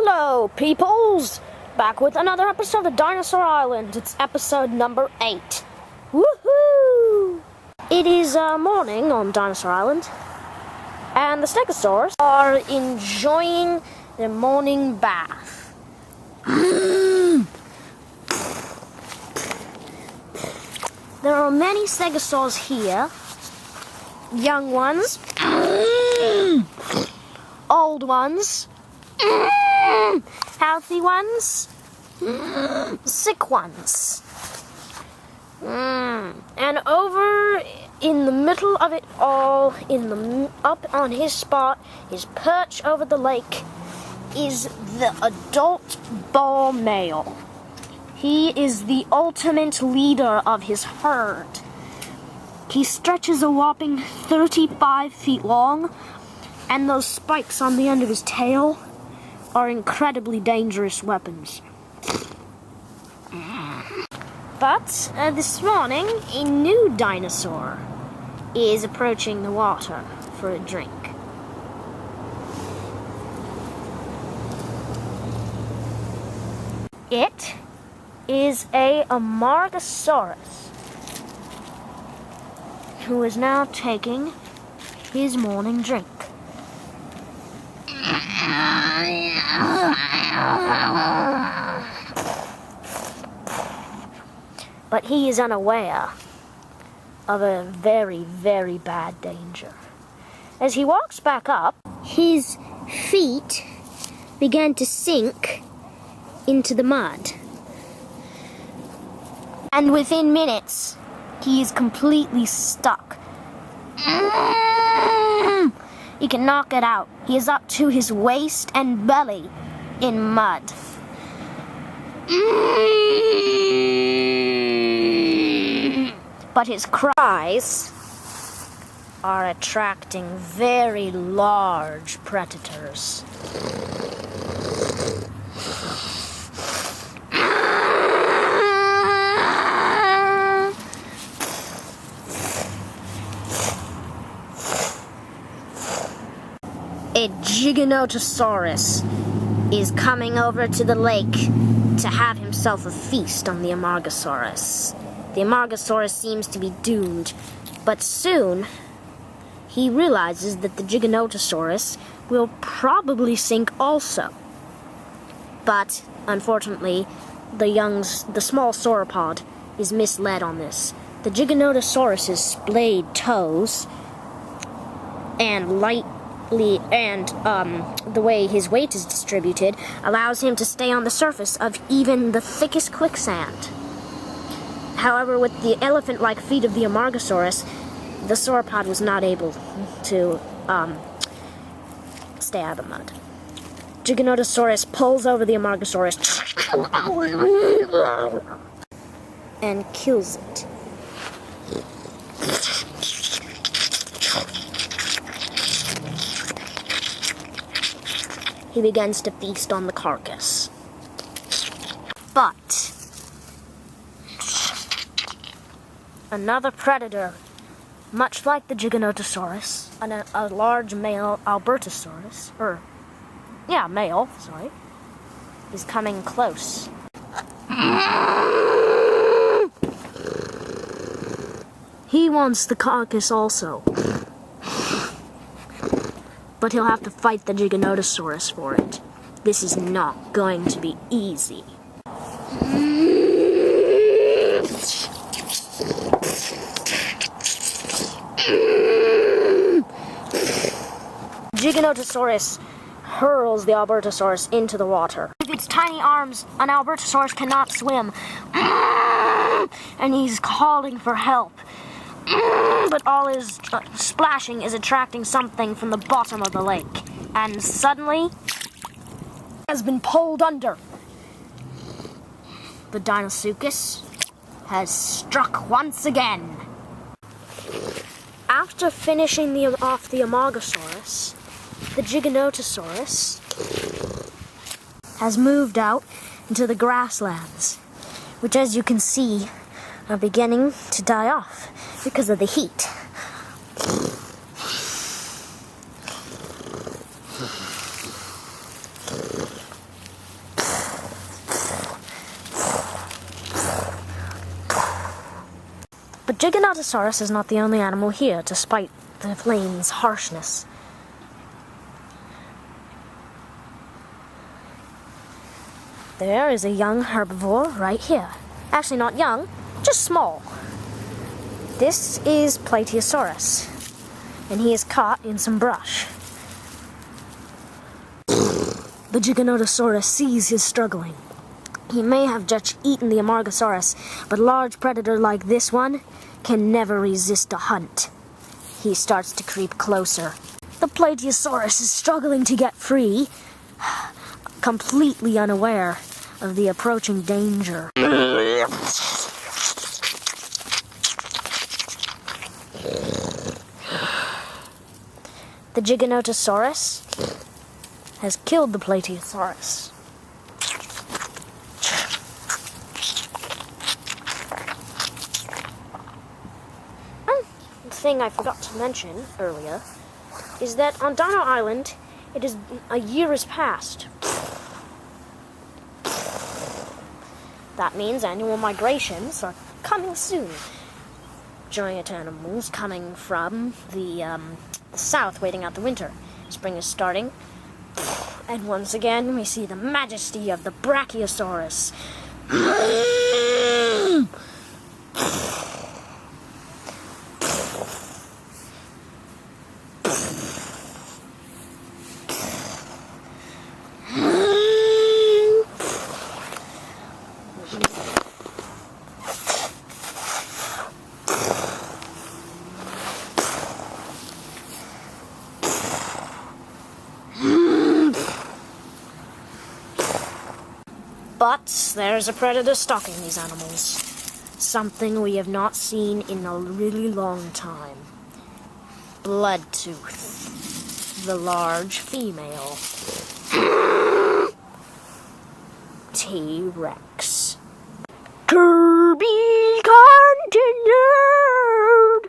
Hello, peoples! Back with another episode of Dinosaur Island. It's episode number 8. Woohoo! It is morning on Dinosaur Island, and the stegosaurs are enjoying their morning bath. There are many stegosaurs here. Young ones, old ones, healthy ones, sick ones. And over in the middle of it all, up on his spot, his perch over the lake, is the adult bull male. He is the ultimate leader of his herd. He stretches a whopping 35 feet long, and those spikes on the end of his tail are incredibly dangerous weapons. But this morning, a new dinosaur is approaching the water for a drink. It is a Amargasaurus, who is now taking his morning drink. But he is unaware of a very, very bad danger. As he walks back up, his feet began to sink into the mud. And within minutes, he is completely stuck. He cannot get out. He is up to his waist and belly in mud. But his cries are attracting very large predators. A Giganotosaurus is coming over to the lake to have himself a feast on the Amargasaurus. The Amargasaurus seems to be doomed, but soon he realizes that the Giganotosaurus will probably sink also. But unfortunately, the small sauropod is misled on this. The Giganotosaurus's splayed toes and the way his weight is distributed allows him to stay on the surface of even the thickest quicksand. However, with the elephant-like feet of the Amargasaurus, the sauropod was not able to stay out of the mud. Giganotosaurus pulls over the Amargasaurus and kills it. He begins to feast on the carcass. But another predator, much like the Giganotosaurus, a large male Albertosaurus, is coming close. He wants the carcass also. But he'll have to fight the Giganotosaurus for it. This is not going to be easy. Giganotosaurus hurls the Albertosaurus into the water. With its tiny arms, an Albertosaurus cannot swim. And he's calling for help. But all his splashing is attracting something from the bottom of the lake. And suddenly, has been pulled under. The Dinosuchus has struck once again. After finishing off the Amargasaurus, the Giganotosaurus has moved out into the grasslands, which, as you can see, are beginning to die off because of the heat. But Giganotosaurus is not the only animal here, despite the plain's harshness. There is a young herbivore right here. Actually, not young, just small. This is Plateosaurus, and he is caught in some brush. The Giganotosaurus sees his struggling. He may have just eaten the Amargasaurus, but a large predator like this one can never resist a hunt. He starts to creep closer. The Plateosaurus is struggling to get free, completely unaware of the approaching danger. The Giganotosaurus has killed the Plateosaurus. The thing I forgot to mention earlier is that on Dino Island, a year has passed. That means annual migrations are coming soon. Giant animals coming from the south waiting out the winter. Spring is starting. And once again, we see the majesty of the Brachiosaurus. But there's a predator stalking these animals. Something we have not seen in a really long time. Bloodtooth, the large female. T-Rex. Kirby!